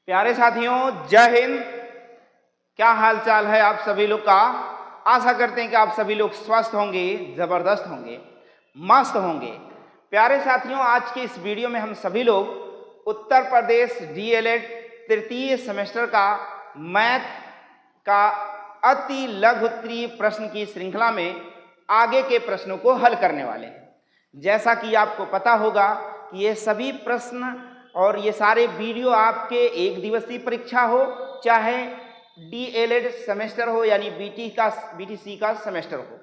प्यारे साथियों, जय हिंद। क्या हाल चाल है आप सभी लोग का। आशा करते हैं कि आप सभी लोग स्वस्थ होंगे, जबरदस्त होंगे, मस्त होंगे। प्यारे साथियों, आज के इस वीडियो में हम सभी लोग उत्तर प्रदेश डीएलएड तृतीय सेमेस्टर का मैथ का अति लघु उत्तरीय प्रश्न की श्रृंखला में आगे के प्रश्नों को हल करने वाले हैं। जैसा कि आपको पता होगा कि ये सभी प्रश्न और ये सारे वीडियो आपके एक दिवसीय परीक्षा हो, चाहे डीएलएड सेमेस्टर हो यानी बीटीसी का सेमेस्टर हो,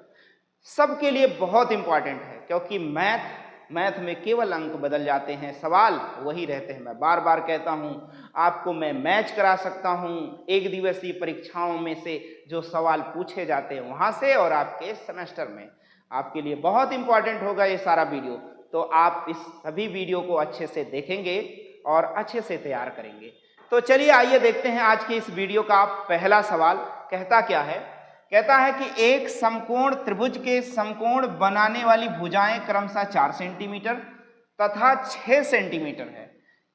सबके लिए बहुत इंपॉर्टेंट है। क्योंकि मैथ में केवल अंक बदल जाते हैं, सवाल वही रहते हैं। मैं बार बार कहता हूं, आपको मैं मैच करा सकता हूं एक दिवसीय परीक्षाओं में से जो सवाल पूछे जाते हैं वहां से, और आपके सेमेस्टर में आपके लिए बहुत इंपॉर्टेंट होगा ये सारा वीडियो। तो आप इस सभी वीडियो को अच्छे से देखेंगे और अच्छे से तैयार करेंगे। तो चलिए आइए देखते हैं आज के इस वीडियो का पहला सवाल कहता क्या है। कहता है कि एक समकोण त्रिभुज के समकोण बनाने वाली भुजाएं क्रमशः 4 सेंटीमीटर तथा 6 सेंटीमीटर है।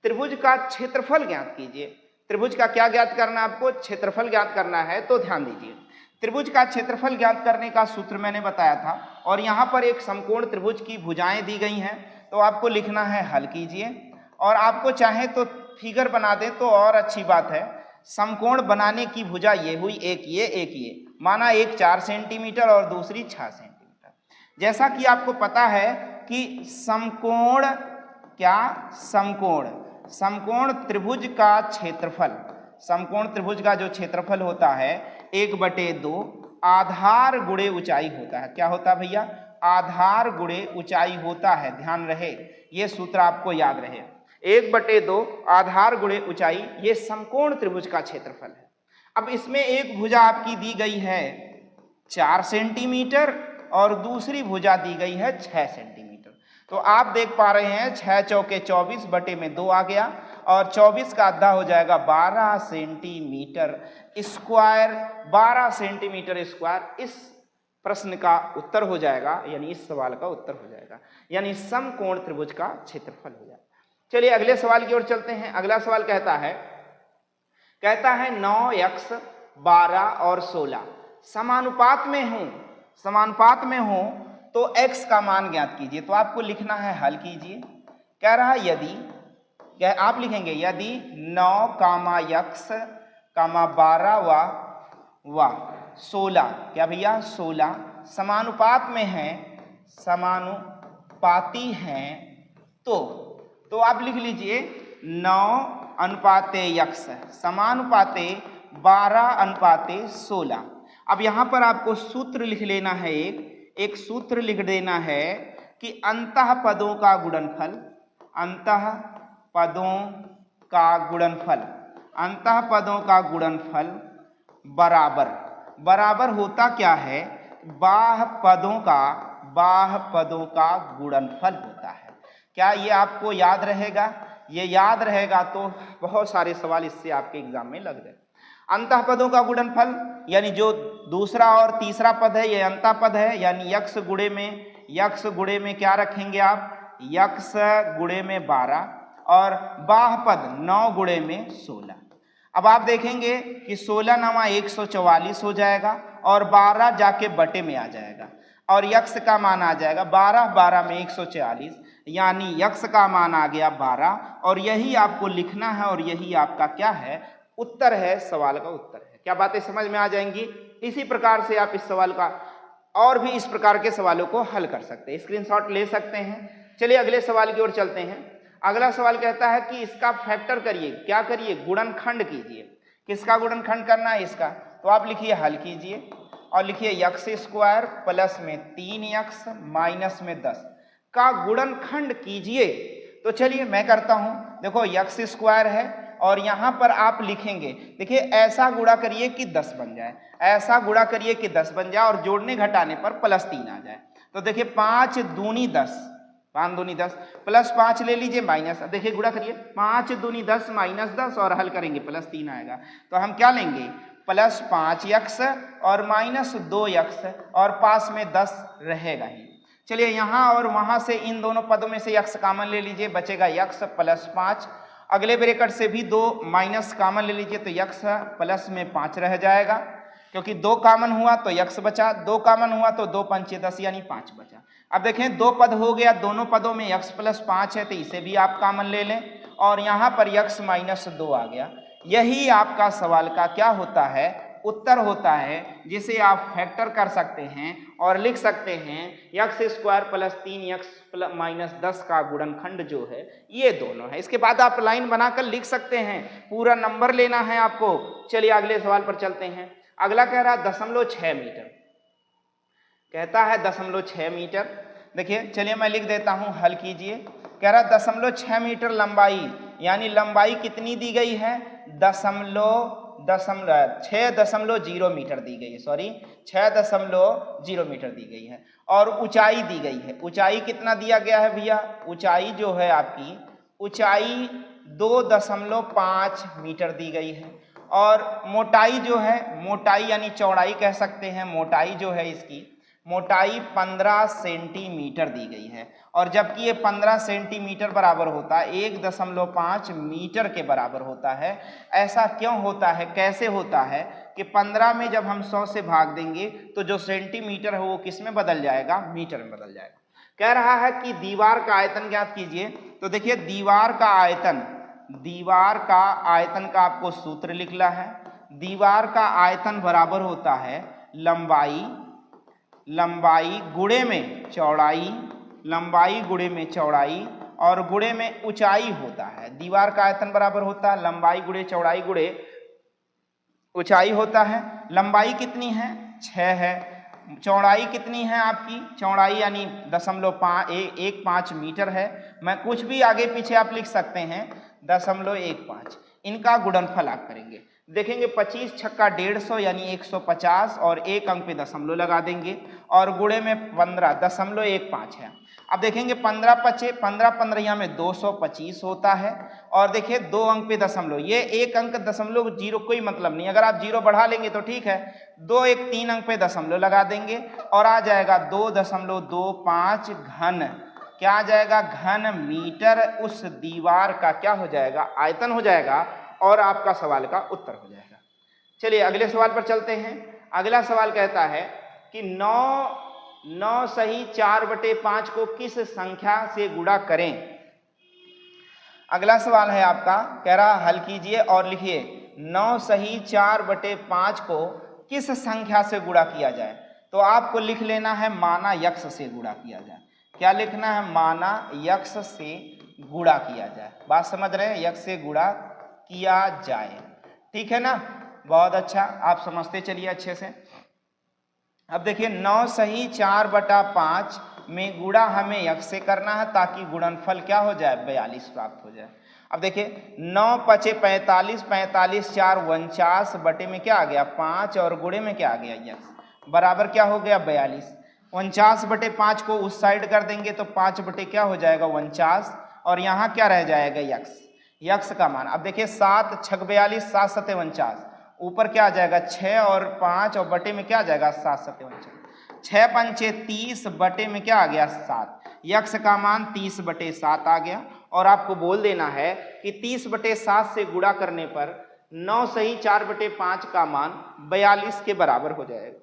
त्रिभुज का क्षेत्रफल ज्ञात कीजिए। त्रिभुज का क्या ज्ञात करना है आपको? क्षेत्रफल ज्ञात करना है। तो ध्यान दीजिए, त्रिभुज का क्षेत्रफल ज्ञात करने का सूत्र मैंने बताया था, और यहाँ पर एक समकोण त्रिभुज की भुजाएं दी गई हैं, तो आपको लिखना है हल कीजिए। और आपको चाहे तो फिगर बना दे तो और अच्छी बात है। समकोण बनाने की भुजा ये हुई, एक ये माना, एक 4 सेंटीमीटर और दूसरी 6 सेंटीमीटर। जैसा कि आपको पता है कि समकोण त्रिभुज का क्षेत्रफल, समकोण त्रिभुज का जो क्षेत्रफल होता है 1/2 आधार गुणे ऊंचाई होता है। क्या होता है भैया? आधार गुणे ऊंचाई होता है। ध्यान रहे, ये सूत्र आपको याद रहे। 1/2 आधार गुणे ऊंचाई, ये समकोण त्रिभुज का क्षेत्रफल है। अब इसमें एक भुजा आपकी दी गई है 4 सेंटीमीटर और दूसरी भुजा दी गई है 6 सेंटीमीटर। तो आप देख पा रहे हैं 6 चौके 24 बटे में 2 आ गया, और 24 का आधा हो जाएगा 12 सेंटीमीटर स्क्वायर। 12 सेंटीमीटर स्क्वायर इस प्रश्न का उत्तर हो जाएगा, यानी इस सवाल का उत्तर हो जाएगा, यानी समकोण त्रिभुज का क्षेत्रफल हो जाएगा। चलिए अगले सवाल की ओर चलते हैं। अगला सवाल कहता है 9x 12 और 16 समानुपात में हो तो x का मान ज्ञात कीजिए। तो आपको लिखना है हल कीजिए। कह रहा है यदि, आप लिखेंगे यदि 9x 12 व 16, क्या भैया 16 समानुपात में है, समानुपाती हैं, तो आप लिख लीजिए 9:x समानुपाते 12:16। अब यहां पर आपको सूत्र लिख लेना है, एक सूत्र लिख देना है कि अंतः पदों का गुणनफल, अंतः पदों का गुणनफल बराबर होता क्या है? बाह्य पदों का गुणनफल होता है। क्या ये आपको याद रहेगा? ये याद रहेगा तो बहुत सारे सवाल इससे आपके एग्जाम में लग गए। अंतः पदों का गुणनफल यानी जो दूसरा और तीसरा पद है ये अंतः पद है, यानी यक्ष गुणे में क्या रखेंगे आप? यक्ष गुणे में 12 और बाह्य पद 9 गुणे में 16। अब आप देखेंगे कि 16 9 144 हो जाएगा और 12 जाके बटे में आ जाएगा, और यक्ष का मान आ जाएगा 12 में 144, यानी यक्ष का मान आ गया 12, और यही आपको लिखना है, और यही आपका क्या है? उत्तर है, सवाल का उत्तर है। क्या बातें समझ में आ जाएंगी? इसी प्रकार से आप इस सवाल का और भी इस प्रकार के सवालों को हल कर सकते हैं, स्क्रीनशॉट ले सकते हैं। चलिए अगले सवाल की ओर चलते हैं। अगला सवाल कहता है कि इसका फैक्टर करिए। क्या करिए? गुणनखंड कीजिए। किसका गुणनखंड करना है? इसका। तो आप लिखिए हल कीजिए और लिखिए यक्ष स्क्वायर प्लस में 3x माइनस में 10 का गुणनखंड कीजिए। तो चलिए मैं करता हूं। देखो यक्ष स्क्वायर है और यहां पर आप लिखेंगे, देखिए ऐसा गुणा करिए कि 10 बन जाए, ऐसा गुणा करिए कि 10 बन जाए, और जोड़ने घटाने पर +3 आ जाए। तो देखिए 5 दूनी 10, 5 दूनी 10 प्लस 5 ले लीजिए माइनस, देखिए गुणा करिए 5 दूनी 10 माइनस 10 और हल करेंगे +3 आएगा। तो हम क्या लेंगे? +5x और -2x और पास में 10 रहेगा ही। चलिए यहाँ और वहां से इन दोनों पदों में से x कॉमन ले लीजिए, बचेगा x +5 अगले ब्रैकेट से भी 2 माइनस कॉमन ले लीजिए तो x प्लस में 5 रह जाएगा, क्योंकि 2 कॉमन हुआ तो x बचा, 2 कॉमन हुआ तो 2 पंचे 10 यानी 5 बचा। अब देखें 2 पद हो गया, दोनों पदों में x प्लस 5 है तो इसे भी आप कॉमन ले लें और यहाँ पर x माइनस 2 आ गया। यही आपका सवाल का क्या होता है, उत्तर होता है, जिसे आप फैक्टर कर सकते हैं और लिख सकते हैं x square plus 3x minus 10 का गुणनखंड जो है ये दोनों है। इसके बाद आप लाइन बनाकर लिख सकते हैं, पूरा नंबर लेना है आपको। चलिए अगले सवाल पर चलते हैं। अगला कह रहा है 0.6 मीटर, कहता है 0.6 मीटर। देखिए चलिए मैं लिख देता हूं, हल कीजिए। कह रहा 0.6 मीटर लंबाई, यानी लंबाई कितनी दी गई है, 6.0 मीटर दी गई है, सॉरी 6.0 मीटर दी गई है। और ऊंचाई दी गई है, ऊंचाई कितना दिया गया है भैया, ऊंचाई जो है आपकी ऊंचाई 2.5 मीटर दी गई है। और मोटाई जो है, मोटाई यानी चौड़ाई कह सकते हैं, मोटाई जो है इसकी मोटाई 15 सेंटीमीटर दी गई है। और जबकि ये 15 सेंटीमीटर बराबर होता है 1.5 मीटर के बराबर होता है। ऐसा क्यों होता है, कैसे होता है कि 15 में जब हम 100 से भाग देंगे तो जो सेंटीमीटर है वो किस में बदल जाएगा, मीटर में बदल जाएगा। कह रहा है कि दीवार का आयतन ज्ञात कीजिए। तो देखिए दीवार का आयतन का आपको सूत्र लिखना है। दीवार का आयतन बराबर होता है लंबाई गुणे में चौड़ाई, लंबाई गुणे में चौड़ाई और गुणे में ऊंचाई होता है। दीवार का आयतन बराबर होता है लंबाई गुणे चौड़ाई गुणे ऊंचाई होता है। लंबाई कितनी है, 6 है। चौड़ाई कितनी है आपकी, चौड़ाई यानी 0.15 मीटर है। मैं कुछ भी आगे पीछे आप लिख सकते हैं, 0.15। इनका गुणनफल आप करेंगे, देखेंगे 25 छक्का 150 यानी 150 और एक अंक पे दशमलव लगा देंगे और गुणे में 15.15 है। अब देखेंगे 15 पचे 15 में 225 होता है। और देखिए 2 अंक पे दशमलव, ये एक अंक दशमलव जीरो कोई मतलब नहीं, अगर आप जीरो बढ़ा लेंगे तो ठीक है, 2 1 3 अंक पे दशमलव लगा देंगे और आ जाएगा 2.25 घन, क्या आ जाएगा, घन मीटर उस दीवार का क्या हो जाएगा, आयतन हो जाएगा और आपका सवाल का उत्तर हो जाएगा। चलिए अगले सवाल पर चलते हैं। अगला सवाल कहता है कि 9 सही 4/5 को किस संख्या से गुणा करें। अगला सवाल है आपका, कह रहा हल कीजिए और लिखिए 9 सही 4/5 को किस संख्या से गुणा किया जाए। तो आपको लिख लेना है माना यक्ष से गुणा किया जाए। क्या लिखना है, माना यक्ष से गुणा किया जाए। बात समझ रहे हैं, यक्ष से गुणा किया जाए, ठीक है ना, बहुत अच्छा, आप समझते चलिए अच्छे से। अब देखिए 9 सही 4/5 में गुणा हमें यक्ष से करना है ताकि गुणनफल क्या हो जाए, 42 प्राप्त हो जाए। अब देखिए 9 पचे 45, 45 4 49 बटे में क्या आ गया 5 और गुणे में क्या आ गया यक्ष, बराबर क्या हो गया 42। 49/5 को उस साइड कर देंगे तो 5 बटे क्या हो जाएगा 49 और यहाँ क्या रह जाएगा यक्ष का मान। अब देखिए 7 छक 42, 7 सते 49, ऊपर क्या आ जाएगा 6 और 5 और बटे में क्या आ जाएगा 7 सते 49, 6 पंचे 30 बटे में क्या आ गया 7, यक्ष का मान 30/7 आ गया। और आपको बोल देना है कि 30/7 से गुणा करने पर 9 सही 4/5 का मान 42 के बराबर हो जाएगा।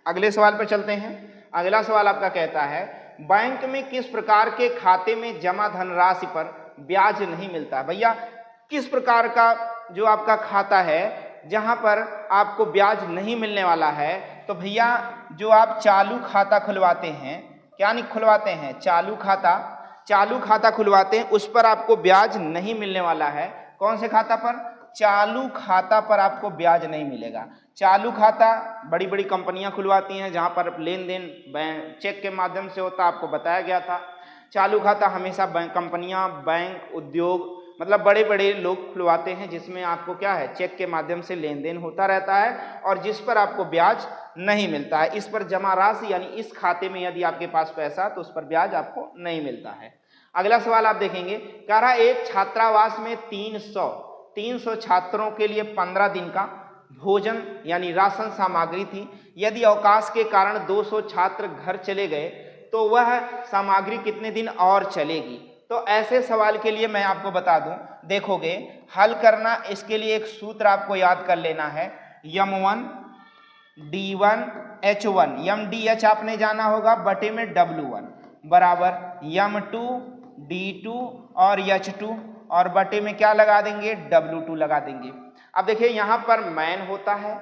अगले सवाल पर चलते हैं। अगला सवाल आपका कहता है बैंक में किस प्रकार के खाते में जमा धनराशि पर ब्याज नहीं मिलता। भैया किस प्रकार का जो आपका खाता है जहां पर आपको ब्याज नहीं मिलने वाला है। तो भैया जो आप चालू खाता खुलवाते हैं, क्या नहीं खुलवाते हैं, चालू खाता खुलवाते हैं, उस पर आपको ब्याज नहीं मिलने वाला है। कौन से खाता पर, चालू खाता पर आपको ब्याज नहीं मिलेगा। चालू खाता बड़ी बड़ी कंपनियां खुलवाती हैं जहां पर लेन देन चेक के माध्यम से होता, आपको बताया गया था। चालू खाता हमेशा कंपनियां, बैंक, उद्योग, मतलब बड़े बड़े लोग खुलवाते हैं जिसमें आपको क्या है, चेक के माध्यम से लेन देन होता रहता है और जिस पर आपको ब्याज नहीं मिलता है। इस पर जमा राशि यानी इस खाते में यदि आपके पास पैसा तो उस पर ब्याज आपको नहीं मिलता है। अगला सवाल आप देखेंगे, कह रहा एक छात्रावास में 300 छात्रों के लिए 15 दिन का भोजन यानी राशन सामग्री थी। यदि अवकाश के कारण 200 छात्र घर चले गए तो वह सामग्री कितने दिन और चलेगी। तो ऐसे सवाल के लिए मैं आपको बता दूं, देखोगे हल करना, इसके लिए एक सूत्र आपको याद कर लेना है, m1 d1 h1, M D H आपने जाना होगा, बटे में w1 बराबर m2 d2 और h2 और बटे में क्या लगा देंगे, w2 लगा देंगे। अब देखिए यहाँ पर मैन होता है,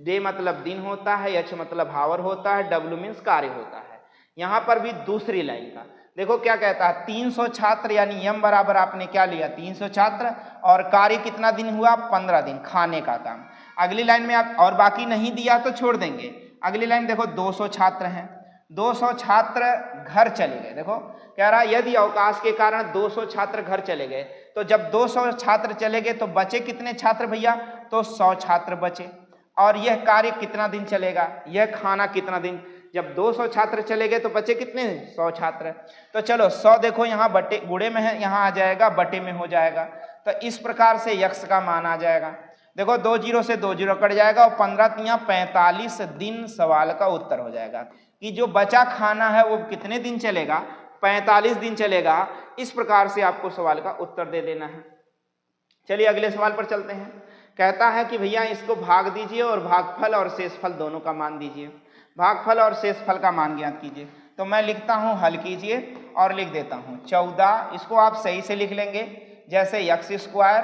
डे मतलब दिन होता है, एच मतलब हावर होता है, w मीन्स कार्य होता है। यहाँ पर भी दूसरी लाइन का देखो क्या कहता है, 300 छात्र, यानी यम बराबर आपने क्या लिया 300 छात्र, और कार्य कितना दिन हुआ 15 दिन, खाने का काम। अगली लाइन में आप और बाकी नहीं दिया तो छोड़ देंगे। अगली लाइन देखो 200 छात्र हैं, 200 छात्र घर चले गए। देखो कह रहा है यदि अवकाश के कारण 200 छात्र घर चले गए, तो जब 200 छात्र चले गए तो बचे कितने छात्र भैया, तो 100 छात्र बचे। और यह कार्य कितना दिन चलेगा, यह खाना कितना दिन, जब 200 छात्र चले गए तो बचे कितने, 100 छात्र। तो चलो 100 देखो यहाँ बटे गुणे में है, यहाँ आ जाएगा बटे में हो जाएगा। तो इस प्रकार से यक्स का मान आ जाएगा। देखो 2 जीरो से 2 जीरो कट जाएगा और 15 तियां 45 दिन सवाल का उत्तर हो जाएगा कि जो बचा खाना है वो कितने दिन चलेगा, 45 दिन चलेगा। इस प्रकार से आपको सवाल का उत्तर दे देना है। चलिए अगले सवाल पर चलते हैं। कहता है कि भैया इसको भाग दीजिए और भागफल और शेषफल दोनों का मान दीजिए। भागफल और शेषफल का मान ज्ञात कीजिए। तो मैं लिखता हूं, हल कीजिए और लिख देता हूं 14, इसको आप सही से लिख लेंगे, जैसे यक्स स्क्वायर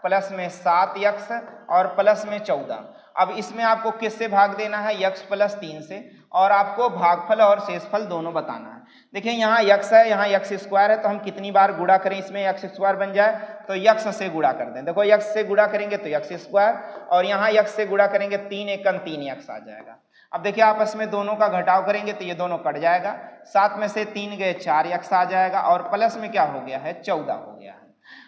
प्लस में 7 यक्स और प्लस में 14। अब इसमें आपको किससे भाग देना है, यक्स प्लस 3 से, और आपको भागफल और शेषफल दोनों बताना है। देखिए यहाँ यक्स है, यहाँ यक्स स्क्वायर है, तो हम कितनी बार गुणा करें इसमें यक्स स्क्वायर बन जाए, तो यक्स से गुणा कर दें। देखो यक्स से गुणा करेंगे तो यक्स स्क्वायर, और यहाँ यक्स से गुणा करेंगे 3 एकम 3 यक्स आ जाएगा। अब देखिए आपस में दोनों का घटाव करेंगे तो ये दोनों कट जाएगा, 7 में से 3 गए 4 यक्स आ जाएगा, और प्लस में क्या हो गया है 14 हो गया है।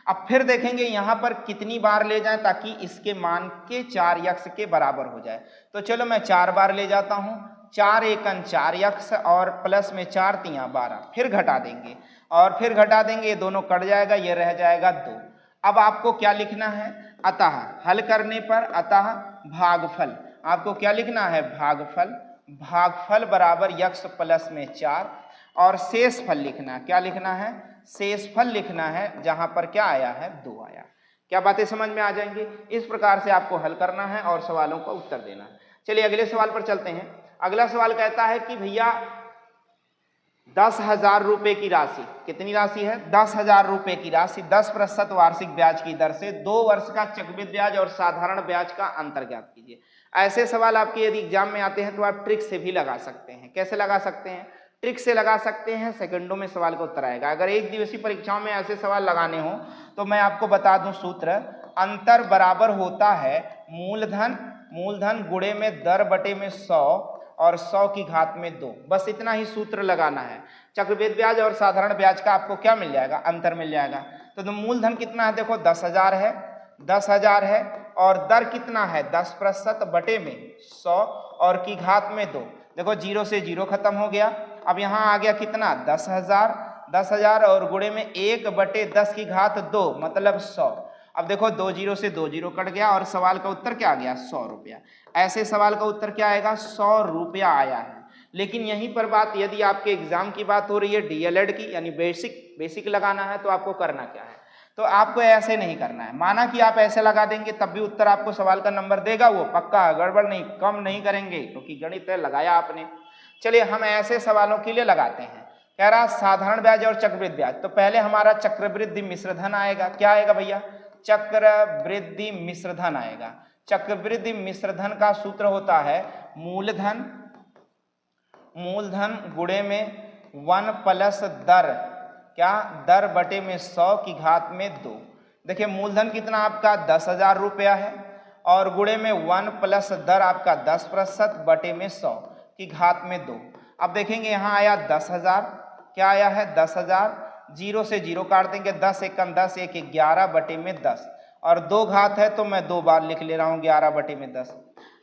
अब फिर देखेंगे यहाँ पर कितनी बार ले जाएं ताकि इसके मान के 4 यक्स के बराबर हो जाए। तो चलो मैं 4 बार ले जाता हूँ, 4 एकम 4 यक्स और प्लस में 4 तियां 12, फिर घटा देंगे और फिर घटा देंगे, ये दोनों कट जाएगा, ये रह जाएगा 2। अब आपको क्या लिखना है, अतः हल करने पर अतः भागफल, आपको क्या लिखना है भागफल, भागफल बराबर यक्स प्लस में 4, और शेषफल लिखना, क्या लिखना है शेषफल लिखना है, जहां पर क्या आया है 2 आया। क्या बातें समझ में आ जाएंगी। इस प्रकार से आपको हल करना है और सवालों का उत्तर देना है। चलिए अगले सवाल पर चलते हैं। अगला सवाल कहता है कि भैया 10,000 रुपए की राशि, कितनी राशि है 10,000 रुपए की राशि 10% वार्षिक ब्याज की दर से 2 वर्ष का चक्रवृद्धि ब्याज और साधारण ब्याज का अंतर ज्ञात कीजिए। ऐसे सवाल आपके यदि एग्जाम में आते हैं तो आप ट्रिक से भी लगा सकते हैं। कैसे लगा सकते हैं, ट्रिक से लगा सकते हैं, सेकंडों में सवाल का उत्तर आएगा। अगर एक दिवसीय परीक्षाओं में ऐसे सवाल लगाने हो तो मैं आपको बता दूं सूत्र, अंतर बराबर होता है मूलधन गुणे में दर बटे में 100 और 100 की घात में 2। बस इतना ही सूत्र लगाना है। चक्रवृद्धि ब्याज और साधारण ब्याज का आपको क्या मिल जाएगा, अंतर मिल जाएगा। तो मूलधन कितना है, देखो 10,000 है और दर कितना है 10% बटे में 100 और की घात में 2। देखो 0 से 0 खत्म हो गया। अब यहाँ आ गया कितना 10,000 और गुणे में 1 बटे 10 की घात 2 मतलब 100। अब देखो 2 जीरो से 2 जीरो कट गया और सवाल का उत्तर क्या आ गया 100 रुपया। ऐसे सवाल का उत्तर क्या आएगा 100 रुपया आया है। लेकिन यहीं पर बात, यदि आपके एग्जाम की बात हो रही है डीएलएड की, यानी बेसिक लगाना है, तो आपको करना क्या है, तो आपको ऐसे नहीं करना है। माना कि आप ऐसे लगा देंगे तब भी उत्तर आपको सवाल का नंबर देगा, वो पक्का, गड़बड़ नहीं, कम नहीं करेंगे, क्योंकि गणित है लगाया आपने। चलिए हम ऐसे सवालों के लिए लगाते हैं। कह रहा साधारण ब्याज और चक्रवृद्धि ब्याज, तो पहले हमारा चक्रवृद्धि मिश्रधन आएगा। क्या आएगा भैया, चक्रवृद्धि मिश्रधन आएगा। चक्रवृद्धि मिश्रधन का सूत्र होता है मूलधन गुणे में 1 प्लस दर, क्या दर बटे में 100 की घात में 2। देखिए मूलधन कितना आपका 10,000 रुपया है और गुणे में 1 प्लस दर आपका 10% बटे में 100 की घात में 2। अब देखेंगे यहाँ आया 10,000, क्या आया है 10,000, 0 से 0 काट देंगे, 10 एकम 10, 1 11 बटे में 10 और 2 घात है तो मैं 2 बार लिख ले रहा हूँ 11 बटे में 10।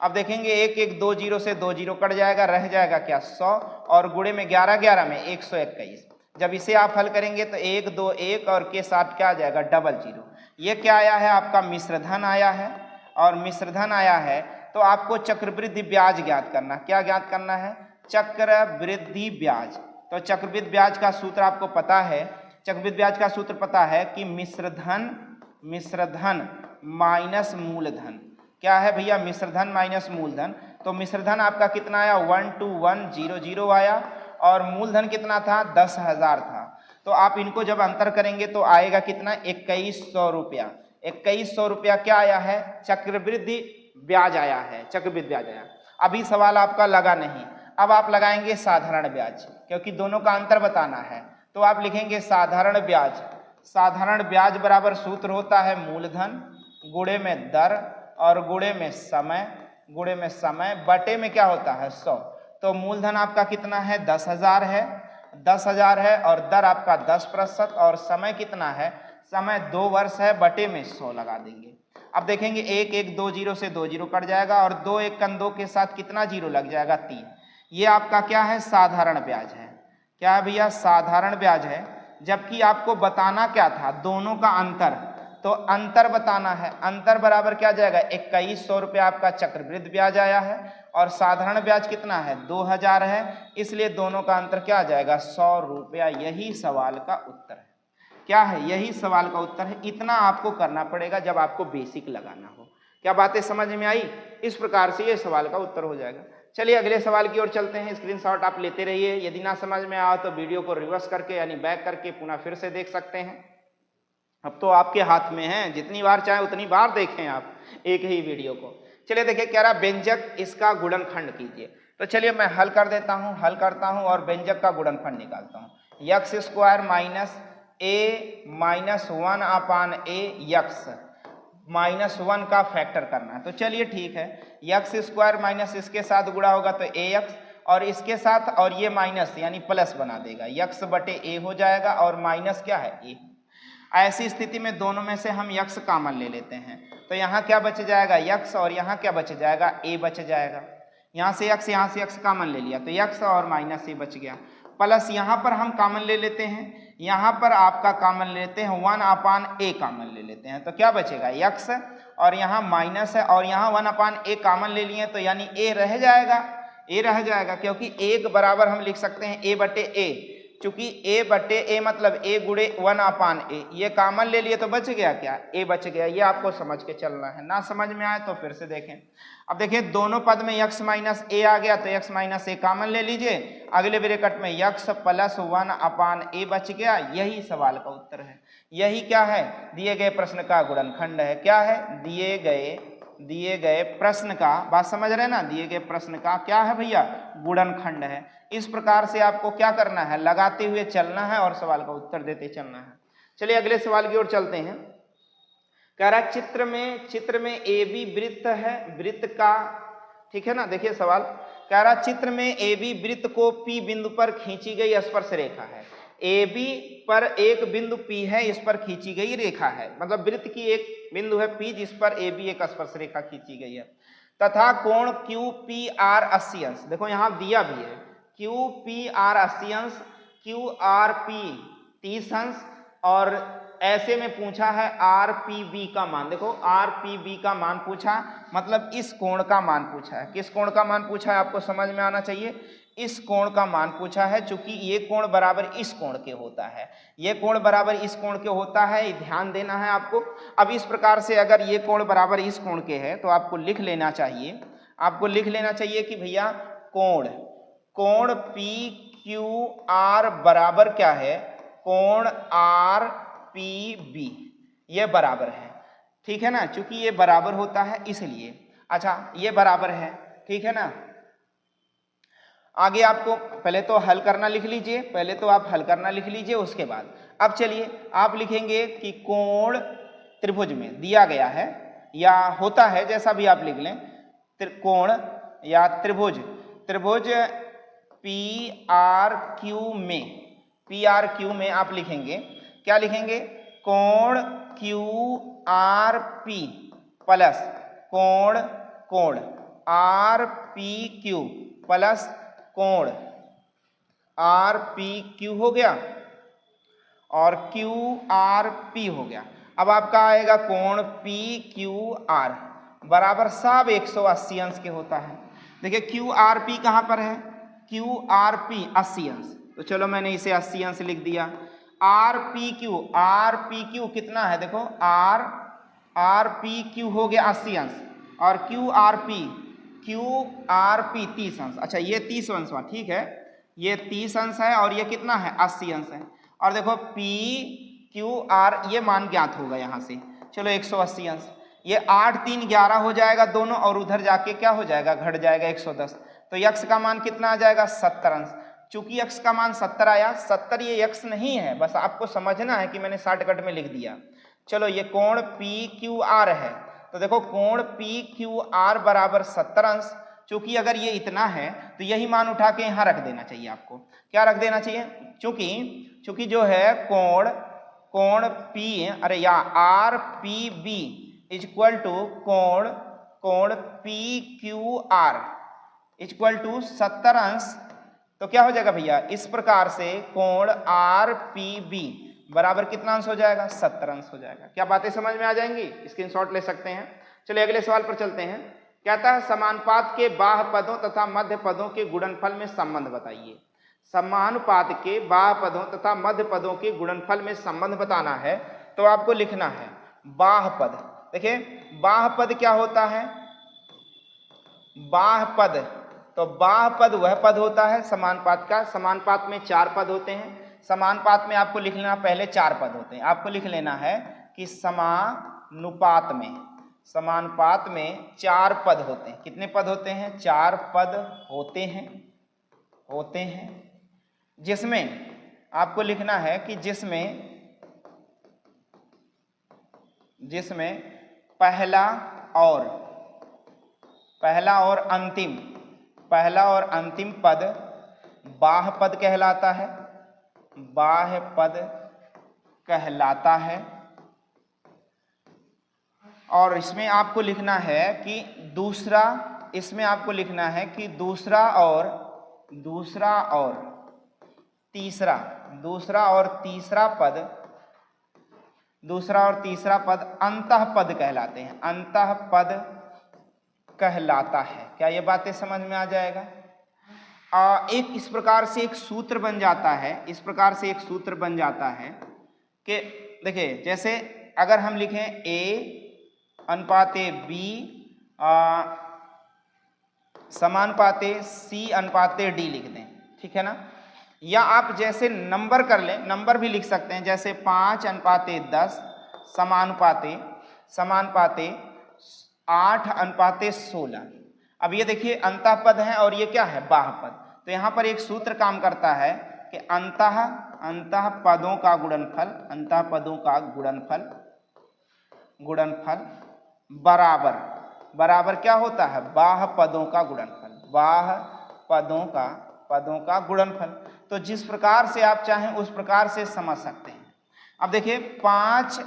अब देखेंगे 1 2 0 से 2 0 कट जाएगा, रह जाएगा क्या 100 और गुणे में 11 में 121। जब इसे आप हल करेंगे तो 1 2 1 और के साथ क्या आ जाएगा 00। ये क्या आया है आपका मिश्रधन आया है, और मिश्रधन आया है तो आपको चक्रवृद्धि ब्याज ज्ञात करना। क्या ज्ञात करना है, चक्रवृद्धि ब्याज। तो चक्रवृद्धि ब्याज का सूत्र आपको पता है, चक्रवृद्धि ब्याज का सूत्र पता है कि मिश्र धन माइनस मूलधन। क्या है भैया? मिश्र धन माइनस मूलधन। तो मिश्र धन आपका कितना आया? 12100 आया और मूलधन कितना था? 10,000 था। तो आप इनको जब अंतर करेंगे तो आएगा कितना? 2100 रुपया। 2100 रुपया क्या आया है? चक्रवृद्धि ब्याज आया है, चक्रवृद्धि ब्याज आया। अभी सवाल आपका लगा नहीं, अब आप लगाएंगे साधारण ब्याज, क्योंकि दोनों का अंतर बताना है। तो आप लिखेंगे साधारण ब्याज। साधारण ब्याज बराबर सूत्र होता है मूलधन गुणे में दर और गुणे में समय बटे में क्या होता है? 100। तो मूलधन आपका कितना है? 10,000 है, 10,000 है और दर आपका 10% और समय कितना है? समय 2 वर्ष है, बटे में 100 लगा देंगे। अब देखेंगे 1 1 2 0 से 2 0 कट जाएगा और 2 1 2 के साथ कितना जीरो लग जाएगा? 3। ये आपका क्या है? साधारण ब्याज है। क्या है भैया? साधारण ब्याज है। जबकि आपको बताना क्या था? दोनों का अंतर। तो अंतर बताना है। अंतर बराबर क्या जाएगा? 2100 रुपया आपका चक्रवृद्धि ब्याज आया है और साधारण ब्याज कितना है? 2000 है। इसलिए दोनों का अंतर क्या आ जाएगा? 100 रुपया। यही सवाल का उत्तर है। क्या है? यही सवाल का उत्तर है। इतना आपको करना पड़ेगा जब आपको बेसिक लगाना हो। क्या बातें समझ में आई? इस प्रकार से ये सवाल का उत्तर हो जाएगा। चलिए अगले सवाल की ओर चलते हैं। स्क्रीनशॉट आप लेते रहिए। यदि ना समझ में आया तो वीडियो को रिवर्स करके यानी बैक करके पुनः फिर से देख सकते हैं। अब तो आपके हाथ में है, जितनी बार चाहे उतनी बार देखें आप एक ही वीडियो को। चलिए देखिए, कह रहा व्यंजक इसका गुणनखंड कीजिए। तो चलिए मैं हल कर देता हूं, हल करता हूं और व्यंजक का गुणनखंड निकालता हूं। यक्स स्क्वायर माइनस ए माइनस 1 अपान ए यक्स -1 का फैक्टर करना है। तो चलिए ठीक है, यक्स स्क्वायर माइनस इसके साथ गुणा होगा तो ए यक्स और इसके साथ और ये माइनस यानी प्लस बना देगा। यक्स बटे ए हो जाएगा और माइनस क्या है? ए। ऐसी स्थिति में दोनों में से हम यक्स कॉमन ले लेते हैं। तो यहाँ क्या बच जाएगा? यक्स और यहाँ क्या बच जाएगा? ए बच जाएगा। यहाँ से यक्स कॉमन ले लिया तो यक्स और माइनस ए बच गया। प्लस यहाँ पर हम कॉमन ले लेते हैं, यहाँ पर आपका कॉमन लेते हैं 1 अपान ए कॉमन ले लेते हैं। तो क्या बचेगा? यक्स और यहाँ माइनस है और यहाँ 1 अपान ए कॉमन ले लिए तो यानी ए रह जाएगा। ए रह जाएगा क्योंकि एक बराबर हम लिख सकते हैं ए बटे ए। चूंकि ए बटे ए मतलब ए गुणे 1 अपान ए, ये कॉमन ले लिए तो बच गया क्या? ए बच गया। ये आपको समझ के चलना है। ना समझ में आए तो फिर से देखें। अब देखिए दोनों पद में यक्स माइनस ए आ गया तो यक्स माइनस ए कॉमन ले लीजिए। अगले ब्रैकेट में यक्स प्लस 1 अपान ए बच गया। यही सवाल का उत्तर है। यही क्या है? दिए गए प्रश्न का गुणनखंड है। क्या है? दिए गए प्रश्न का, बात समझ रहे हैं ना? दिए गए प्रश्न का क्या है भैया? गुणनखंड है। इस प्रकार से आपको क्या करना है? लगाते हुए चलना है और सवाल का उत्तर देते चलना है। चलिए अगले सवाल की ओर चलते हैं। कह रहा है चित्र में ए बी वृत्त है, वृत्त का, ठीक है ना? देखिए सवाल कह रहा चित्र में ए बी वृत्त को पी बिंदु पर खींची गई स्पर्श रेखा है। ए बी पर एक बिंदु पी है, इस पर खींची गई रेखा है। मतलब वृत्त की एक बिंदु है पी जिस पर ए बी एक स्पर्श रेखा खींची गई है तथा कोण क्यू पी आर 80 अंश। देखो यहाँ दिया भी है क्यू पी आर 80 अंश, क्यू आर पी 30 अंश और ऐसे में पूछा है आर पी बी का मान। देखो आर पी बी का मान पूछा, मतलब इस कोण का मान पूछा है। किस कोण का मान पूछा है? आपको समझ में आना चाहिए। इस कोण का मान पूछा है, चूंकि ये कोण बराबर इस कोण के होता है, ये कोण बराबर इस कोण के होता है, ध्यान देना है आपको। अब इस प्रकार से अगर ये कोण बराबर इस कोण के है तो आपको लिख लेना चाहिए, आपको लिख लेना चाहिए कि भैया कोण पी क्यू आर बराबर क्या है? कोण आर पी बी, ये बराबर है, ठीक है ना? चूंकि ये बराबर होता है इसलिए। अच्छा ये बराबर है, ठीक है ना? आगे आपको पहले तो हल करना लिख लीजिए, पहले तो आप हल करना लिख लीजिए, उसके बाद अब चलिए आप लिखेंगे कि कोण त्रिभुज में दिया गया है या होता है, जैसा भी आप लिख लें, कोण या त्रिभुज पी आर क्यू में आप लिखेंगे, क्या लिखेंगे? कोण क्यू आर पी प्लस कोण आर पी क्यू प्लस कोण आर पी क्यू हो गया और क्यू आर पी हो गया। अब आपका आएगा कोण पी क्यू आर बराबर सब 180 अंश के होता है। देखिए क्यू आर पी कहाँ पर है? क्यू आर पी 80 अंश, तो चलो मैंने इसे 80 अंश लिख दिया। आर पी क्यू कितना है, देखो आर पी क्यू हो गया 80 अंश, और क्यू आर पी 30 अंश। अच्छा ये 30 अंश हुआ, ठीक है, ये 30 अंश है और ये कितना है 80 अंश है। और देखो पी क्यू आर ये मान ज्ञात होगा यहाँ से, चलो 180 अंश, ये 8 3 11 हो जाएगा दोनों, और उधर जाके क्या हो जाएगा, घट जाएगा 110, तो यक्स का मान कितना आ जाएगा 70 अंश। चूंकि यक्स का मान 70 आया, 70 ये यक्स नहीं है, बस आपको समझना है कि मैंने शॉर्टकट में लिख दिया। चलो ये कोण पी क्यू आर है, तो देखो कोण पी क्यू आर बराबर 70 अंश। चूंकि अगर ये इतना है तो यही मान उठा के यहाँ रख देना चाहिए आपको। क्या रख देना चाहिए, चूंकि जो है कोण पी अरे या R P B is equal to कोण P Q R is equal to 70 अंश, तो क्या हो जाएगा भैया, इस प्रकार से कोण आर पी बी बराबर कितना अंश हो जाएगा, 70 अंश हो जाएगा। क्या बातें समझ में आ जाएंगी, स्क्रीनशॉट ले सकते हैं। चलिए अगले सवाल पर चलते हैं। कहता है समानुपात के बाह्य पदों तथा मध्य पदों के गुणनफल में संबंध बताइए। समानुपात के बाह्य पदों तथा मध्य पदों के गुणनफल में संबंध बताना है, तो आपको लिखना है बाह्य पद। देखिए बाह्य पद क्या होता है, बाह्य पद, तो बाह्य पद वह पद होता है समानुपात का, समानुपात में 4 पद होते हैं। समानुपात में आपको लिख लेना पहले 4 पद होते हैं, आपको लिख लेना है कि समानुपात में 4 पद होते हैं। कितने पद होते हैं, 4 पद होते हैं, जिसमें आपको लिखना है कि जिसमें पहला और अंतिम पद बाह्य पद कहलाता है, और इसमें आपको लिखना है कि दूसरा और तीसरा पद अंतः पद कहलाते हैं, अंतः पद कहलाता है। क्या ये बातें समझ में आ जाएगा। एक इस प्रकार से एक सूत्र बन जाता है, कि देखिए जैसे अगर हम लिखें A अनुपाते B समानुपाते C अनुपाते D लिख दें, ठीक है ना। या आप जैसे नंबर कर लें, नंबर भी लिख सकते हैं, जैसे 5 अनुपाते 10 समानुपाते 8 अनुपाते 16। अब ये देखिए अंतः पद है और ये क्या है, बाह्य पद। तो यहाँ पर एक सूत्र काम करता है कि अंतः पदों का गुणनफल बराबर क्या होता है, बाह्य पदों का गुणनफल। तो जिस प्रकार से आप चाहें उस प्रकार से समझ सकते हैं। अब देखिए 5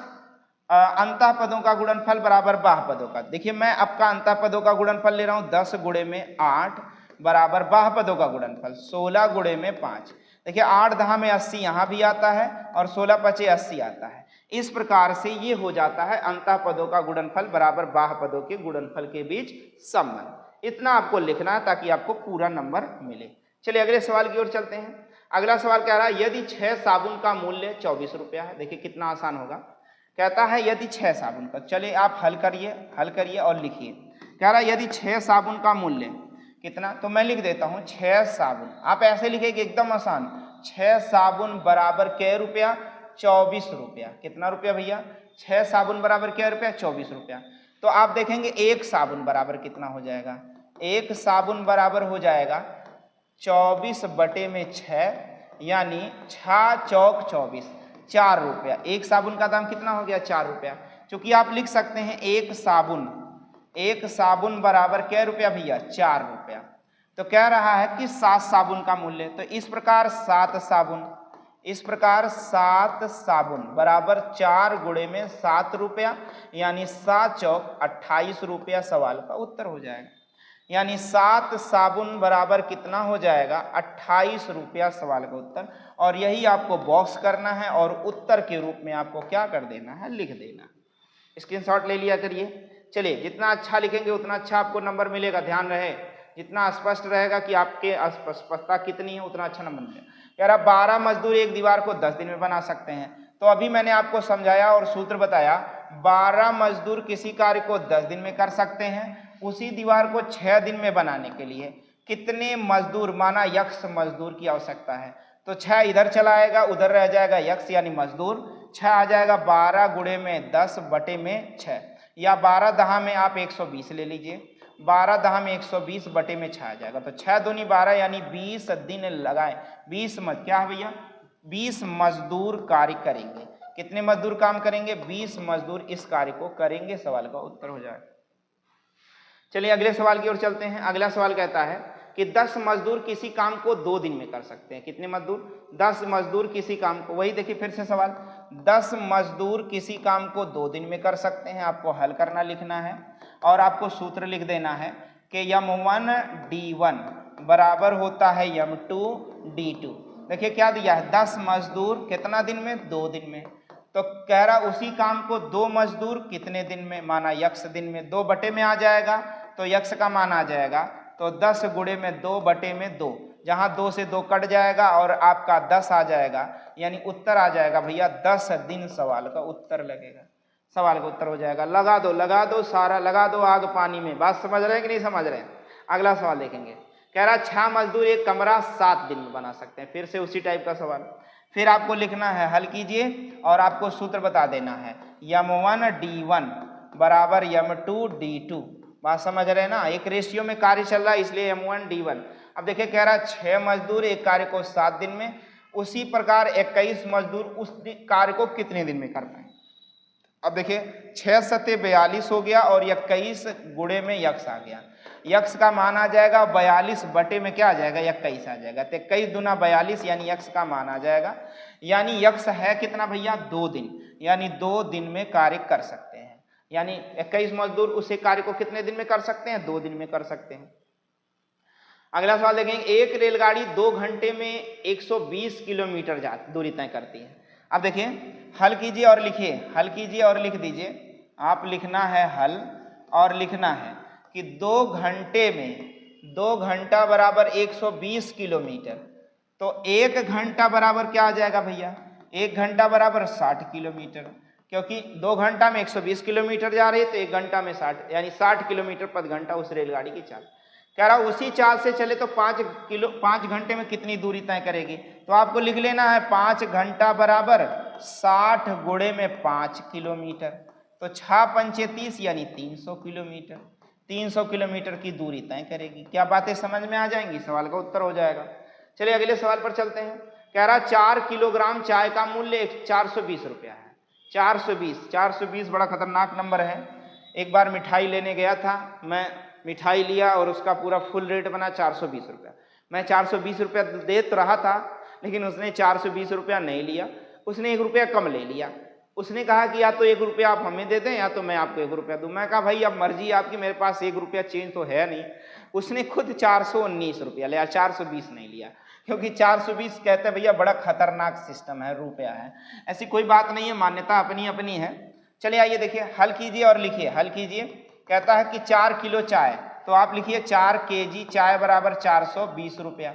अंतः पदों का गुणनफल बराबर बाह्य पदों का। देखिए मैं आपका अंतः पदों का गुणनफल ले रहा हूं, 10 गुणे में 8 बराबर बाह्य पदों का गुणनफल 16 गुणे में 5। देखिए 8 10 में 80 यहाँ भी आता है और 16 पचे 80 आता है। इस प्रकार से ये हो जाता है अंतः पदों का गुणनफल बराबर बाह्य पदों के गुणनफल के बीच संबंध। इतना आपको लिखना है ताकि आपको पूरा नंबर मिले। चलिए अगले सवाल की ओर चलते हैं। अगला सवाल कह रहा है यदि 6 साबुन का मूल्य 24 रुपया है। देखिए कितना आसान होगा। कहता है यदि 6 साबुन का, चलिए आप हल करिए और लिखिए। कह रहा है यदि 6 साबुन का मूल्य कितना, तो मैं लिख देता हूं 6 साबुन। आप ऐसे लिखेंगे एकदम आसान, 6 साबुन बराबर क्या रुपया, 24 रुपया। कितना रुपया भैया, 6 साबुन बराबर क्या रुपया, 24 रुपया। तो आप देखेंगे 1 साबुन बराबर कितना हो जाएगा, 1 साबुन बराबर हो जाएगा 24 बटे में 6 यानी 6 चौक 24, 4 रुपया। 1 साबुन का दाम कितना हो गया, 4 रुपया। चूंकि आप लिख सकते हैं 1 साबुन बराबर क्या रुपया भैया, 4 रुपया। तो कह रहा है कि 7 साबुन का मूल्य, तो इस प्रकार 7 साबुन बराबर 4 गुणे में 7 रुपया यानी 7 चौक 28 रुपया सवाल का उत्तर हो जाएगा। यानी 7 साबुन बराबर कितना हो जाएगा, 28 रुपया सवाल का उत्तर। और यही आपको बॉक्स करना है और उत्तर के रूप में आपको क्या कर देना है, लिख देना। स्क्रीनशॉट ले लिया करिए। चलिए जितना अच्छा लिखेंगे उतना अच्छा आपको नंबर मिलेगा। ध्यान रहे, जितना स्पष्ट रहेगा कि आपके स्पष्टता कितनी है उतना अच्छा नंबर मिलेगा। कह रहा 12 मजदूर एक दीवार को 10 दिन में बना सकते हैं। तो अभी मैंने आपको समझाया और सूत्र बताया, 12 मजदूर किसी कार्य को 10 दिन में कर सकते हैं, उसी दीवार को 6 दिन में बनाने के लिए कितने मजदूर माना यक्ष मजदूर की आवश्यकता है। तो 6 इधर चला आएगा, उधर रह जाएगा यक्ष यानी मजदूर, 6 आ जाएगा 12 गुणे में 10 बटे में 6, या 12 दहा में आप 120 ले लीजिए, 12 दहा में 120 बटे में 6 आ जाएगा। तो 6 दूनी 12 यानी 20 दिन लगाए, 20 क्या है भैया, 20 मजदूर कार्य करेंगे। कितने मजदूर काम करेंगे, 20 मजदूर इस कार्य को करेंगे। सवाल का उत्तर हो जाएगा। चलिए अगले सवाल की ओर चलते हैं। अगला सवाल कहता है कि 10 मजदूर किसी काम को 2 दिन में कर सकते हैं। कितने मजदूर, 10 मजदूर किसी काम को, वही देखिए फिर से सवाल, 10 मजदूर किसी काम को 2 दिन में कर सकते हैं। आपको हल करना लिखना है और आपको सूत्र लिख देना है कि m1 d1 बराबर होता है m2 d2। देखिए क्या दिया है, 10 मजदूर कितना दिन में, 2 दिन में। तो कह रहा उसी काम को 2 मजदूर कितने दिन में, माना यक्ष दिन में। 2 बटे में आ जाएगा तो यक्ष का मान आ जाएगा, तो 10 गुणे में 2 बटे में 2, जहां 2 से 2 कट जाएगा और आपका 10 आ जाएगा, यानी उत्तर आ जाएगा भैया 10 दिन। सवाल का उत्तर लगेगा, सवाल का उत्तर हो जाएगा। लगा दो सारा, लगा दो आग पानी में। बात समझ रहे हैं कि नहीं समझ रहे हैं। अगला सवाल देखेंगे, कह रहा 6 मजदूर एक कमरा 7 दिन में बना सकते हैं। फिर से उसी टाइप का सवाल, फिर आपको लिखना है, हल कीजिए और आपको सूत्र बता देना है, m1 d1 बराबर m2 d2। बात समझ रहे हैं ना, एक रेशियो में कार्य चल रहा है इसलिए m1 d1। अब देखिए कह रहा 6 मजदूर एक कार्य को 7 दिन में, उसी प्रकार 21 मजदूर उस कार्य को कितने दिन में कर पाए। अब देखिए 6 सत्ते 42 हो गया और 21 गुणे में यक्ष आ गया, यक्ष का मान आ जाएगा 42 बटे में क्या आ जाएगा, 21 आ जाएगा। तो 21 दूना 42 यानी यक्ष का मान आ जाएगा, यानी यक्ष है कितना भैया, 2 दिन, यानी 2 दिन में कार्य कर सकते हैं। यानी 21 मजदूर उसे कार्य को कितने दिन में कर सकते हैं, 2 दिन में कर सकते हैं। अगला सवाल देखेंगे, एक रेलगाड़ी 2 घंटे में 120 किलोमीटर दूरी तय करती है। अब देखिए हल कीजिए और लिखिए, हल कीजिए और लिख दीजिए। आप लिखना है हल और लिखना है कि 2 घंटे में 2 घंटा बराबर 120 किलोमीटर, तो 1 घंटा बराबर क्या आ जाएगा भैया, 1 घंटा बराबर 60 किलोमीटर, क्योंकि 2 घंटा में 120 किलोमीटर जा रही है तो 1 घंटा में 60, यानी 60 किलोमीटर प्रति घंटा उस रेलगाड़ी की चाल। कह रहा उसी चाल से चले तो 5 घंटे में कितनी दूरी तय करेगी। तो आपको लिख लेना है 5 घंटा बराबर 60 गुणे में 5 किलोमीटर, तो 6 पंचे 30 यानी 300 किलोमीटर, 300 किलोमीटर की दूरी तय करेगी। क्या बातें समझ में आ जाएंगी, सवाल का उत्तर हो जाएगा। चलिए अगले सवाल पर चलते हैं। कह रहा 4 किलोग्राम चाय का मूल्य 420 रुपया है। 420 बड़ा खतरनाक नंबर है। एक बार मिठाई लेने गया था, मैं मिठाई लिया और उसका पूरा फुल रेट बना 420 रुपया। मैं 420 रुपया दे तो रहा था, लेकिन उसने 420 रुपया नहीं लिया, उसने 1 रुपया कम ले लिया। उसने कहा कि या तो 1 रुपया आप हमें दे दें या तो मैं आपको 1 रुपया दूं। मैं कहा भाई अब मर्जी आपकी, मेरे पास 1 रुपया चेंज तो है नहीं। उसने खुद 419 रुपया लिया, 420 नहीं लिया, क्योंकि 420 कहते हैं भैया बड़ा खतरनाक सिस्टम है, रुपया है। ऐसी कोई बात नहीं है, मान्यता अपनी अपनी है। चलिए आइए देखिए, हल कीजिए और लिखिए, हल कीजिए। कहता है कि 4 किलो चाय, तो आप लिखिए 4 केजी चाय बराबर 420 रुपया,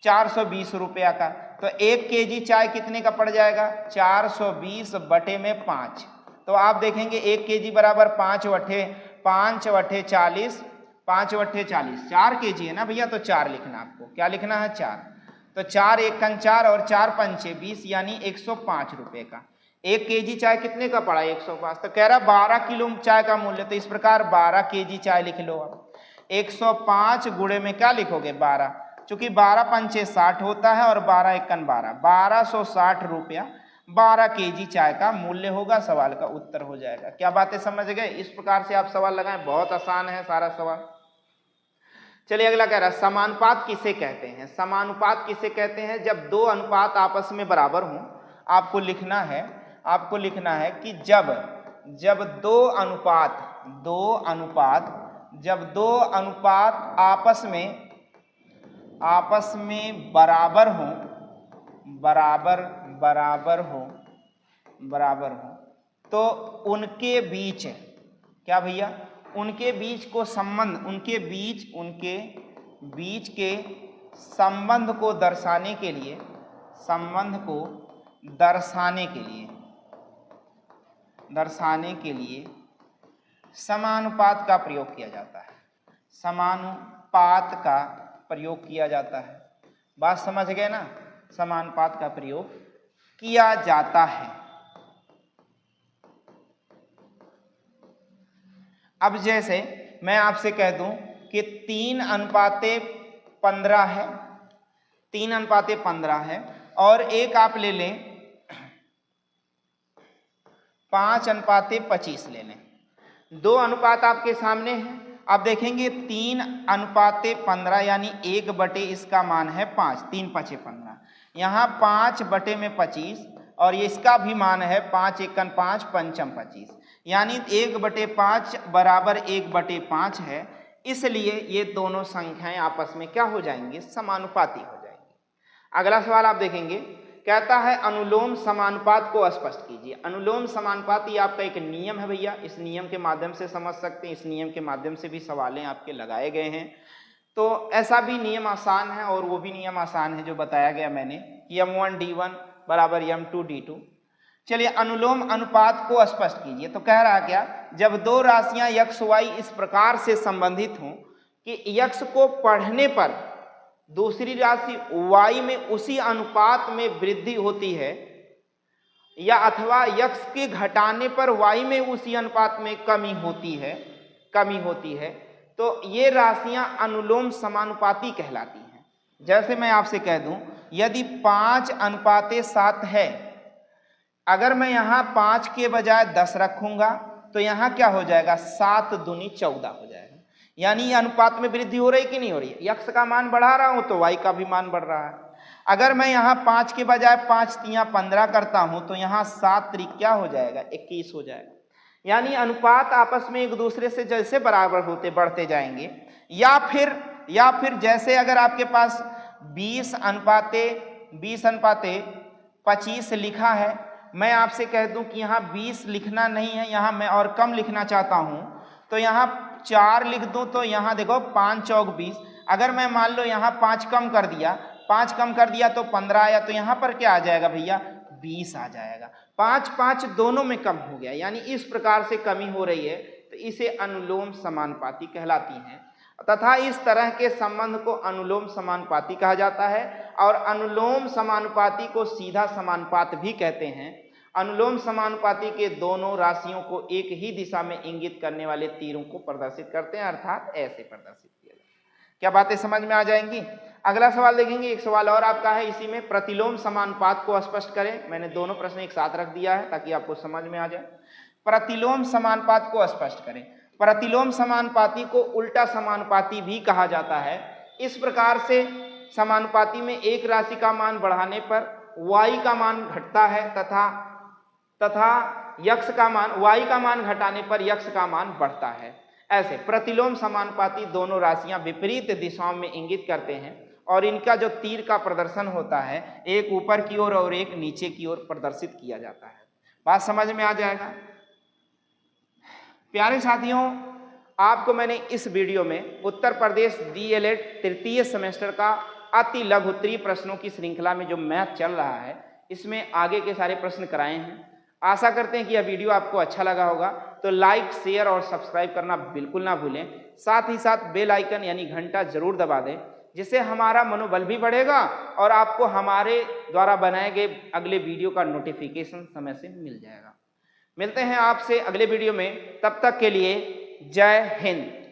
420 रुपया का। तो 1 केजी चाय कितने का पड़ जाएगा, 420 बटे में 5। तो आप देखेंगे 1 केजी बराबर 5 वट्ठे 40, 4 केजी है ना भैया, तो 4 लिखना, आपको क्या लिखना है, 4। तो 4 1 4 और 4 पंचे 20 यानी 105 रुपये का। 1 केजी चाय कितने का पड़ा, 105। तो कह रहा 12 किलो चाय का मूल्य, तो इस प्रकार 12 केजी चाय लिख लो आप। 105 गुणे में क्या लिखोगे, 12, चूंकि 12 पंचे 60 होता है और 12 एकन 12, 1260 रुपया 12 केजी चाय का मूल्य होगा। सवाल का उत्तर हो जाएगा। क्या बातें समझ गए। इस प्रकार से आप सवाल लगाएं, बहुत आसान है सारा सवाल। चलिए अगला कह रहा है समानुपात किसे कहते हैं। समानुपात किसे कहते हैं, जब 2 अनुपात आपस में बराबर हों। आपको लिखना है, आपको लिखना है कि जब 2 अनुपात आपस में बराबर हो, बराबर हो, तो उनके बीच क्या भैया, उनके बीच को संबंध, उनके बीच के संबंध को दर्शाने के लिए संबंध को दर्शाने के लिए समानुपात का प्रयोग किया जाता है। समानुपात का प्रयोग किया जाता है। बात समझ गए ना? समानुपात का प्रयोग किया जाता है। अब जैसे मैं आपसे कह दूं कि 3:15 है, 3:15 है, और एक आप ले लें 5:25 ले लें। दो अनुपात आपके सामने हैं। अब देखेंगे 3:15 यानी 1/, इसका मान है 5, 3×5 = 15। यहाँ 5/25 और ये इसका भी मान है 5×1 = 5, 5×5 = 25, यानी 1/5 बराबर 1/5 है। इसलिए ये दोनों संख्याएं आपस में क्या हो जाएंगी? समानुपाती हो जाएंगी। अगला सवाल आप देखेंगे, कहता है अनुलोम समानुपात को स्पष्ट कीजिए। अनुलोम समानुपात ये आपका एक नियम है भैया, इस नियम के माध्यम से समझ सकते हैं। इस नियम के माध्यम से भी सवालें आपके लगाए गए हैं। तो ऐसा भी नियम आसान है और वो भी नियम आसान है जो बताया गया मैंने, m1 d1 बराबर m2 d2। चलिए अनुलोम अनुपात को स्पष्ट कीजिए। तो कह रहा क्या, जब दो राशियां x y इस प्रकार से संबंधित हों कि x को पढ़ने पर दूसरी राशि y में उसी अनुपात में वृद्धि होती है, या अथवा x के घटाने पर y में उसी अनुपात में कमी होती है, तो ये राशियां अनुलोम समानुपाती कहलाती हैं। जैसे मैं आपसे कह दूं, यदि 5:7 है, अगर मैं यहाँ 5 के बजाय 10 रखूंगा तो यहाँ क्या हो जाएगा? 7 दूनी 14 हो जाएगा। यानी अनुपात में वृद्धि हो रही कि नहीं हो रही है? x का मान बढ़ा रहा हूं तो y का भी मान बढ़ रहा है। अगर मैं यहाँ 5 के बजाय 5 × 3 = 15 करता हूं तो यहाँ 7 × 3 क्या हो जाएगा? 21 हो जाएगा। यानी अनुपात आपस में एक दूसरे से जैसे बराबर होते बढ़ते जाएंगे, या फिर जैसे अगर आपके पास 20:25 लिखा है, मैं आपसे कह दूं कि यहाँ 20 लिखना नहीं है, यहाँ मैं और कम लिखना चाहता हूं, तो यहाँ 4 लिख दूं तो यहाँ देखो 5 चौक 20। अगर मैं मान लो यहाँ 5 कम कर दिया तो 15 आया, तो यहाँ पर क्या आ जाएगा भैया? 20 आ जाएगा। 5 दोनों में कम हो गया, यानी इस प्रकार से कमी हो रही है, तो इसे अनुलोम समानुपाती कहलाती हैं। तथा इस तरह के संबंध को अनुलोम समानुपाती कहा जाता है, और अनुलोम समानुपाती को सीधा समानुपात भी कहते हैं। अनुलोम समानुपाती के दोनों राशियों को एक ही दिशा में इंगित करने वाले तीरों को प्रदर्शित करते हैं, अर्थात ऐसे प्रदर्शित किया जाता है। क्या बातें समझ में आ जाएंगी? अगला सवाल देखेंगे। एक सवाल और आपका है इसी में, प्रतिलोम समानुपात को स्पष्ट करें। मैंने दोनों प्रश्न एक साथ रख दिया है ताकि आपको समझ में आ जाए। प्रतिलोम समानुपात को स्पष्ट करें। प्रतिलोम समानुपाती को उल्टा समानुपाती भी कहा जाता है। इस प्रकार से समानुपाती में एक राशि का मान बढ़ाने पर y का मान घटता है तथा x का मान y का मान घटाने पर x का मान बढ़ता है। ऐसे प्रतिलोम समानुपाती दोनों राशियां विपरीत दिशाओं में इंगित करते हैं, और इनका जो तीर का प्रदर्शन होता है, एक ऊपर की ओर और एक नीचे की ओर प्रदर्शित किया जाता है। बात समझ में आ जाएगा? प्यारे साथियों, आपको मैंने इस वीडियो में उत्तर प्रदेश DLED तृतीय सेमेस्टर का अति लघु उत्तरीय प्रश्नों की श्रृंखला में जो मैथ चल रहा है, इसमें आगे के सारे प्रश्न कराए हैं। आशा करते हैं कि यह वीडियो आपको अच्छा लगा होगा, तो लाइक, शेयर और सब्सक्राइब करना बिल्कुल ना भूलें। साथ ही साथ बेल आइकन यानी घंटा जरूर दबा दें, जिससे हमारा मनोबल भी बढ़ेगा और आपको हमारे द्वारा बनाए गए अगले वीडियो का नोटिफिकेशन समय से मिल जाएगा। मिलते हैं आपसे अगले वीडियो में, तब तक के लिए जय हिंद।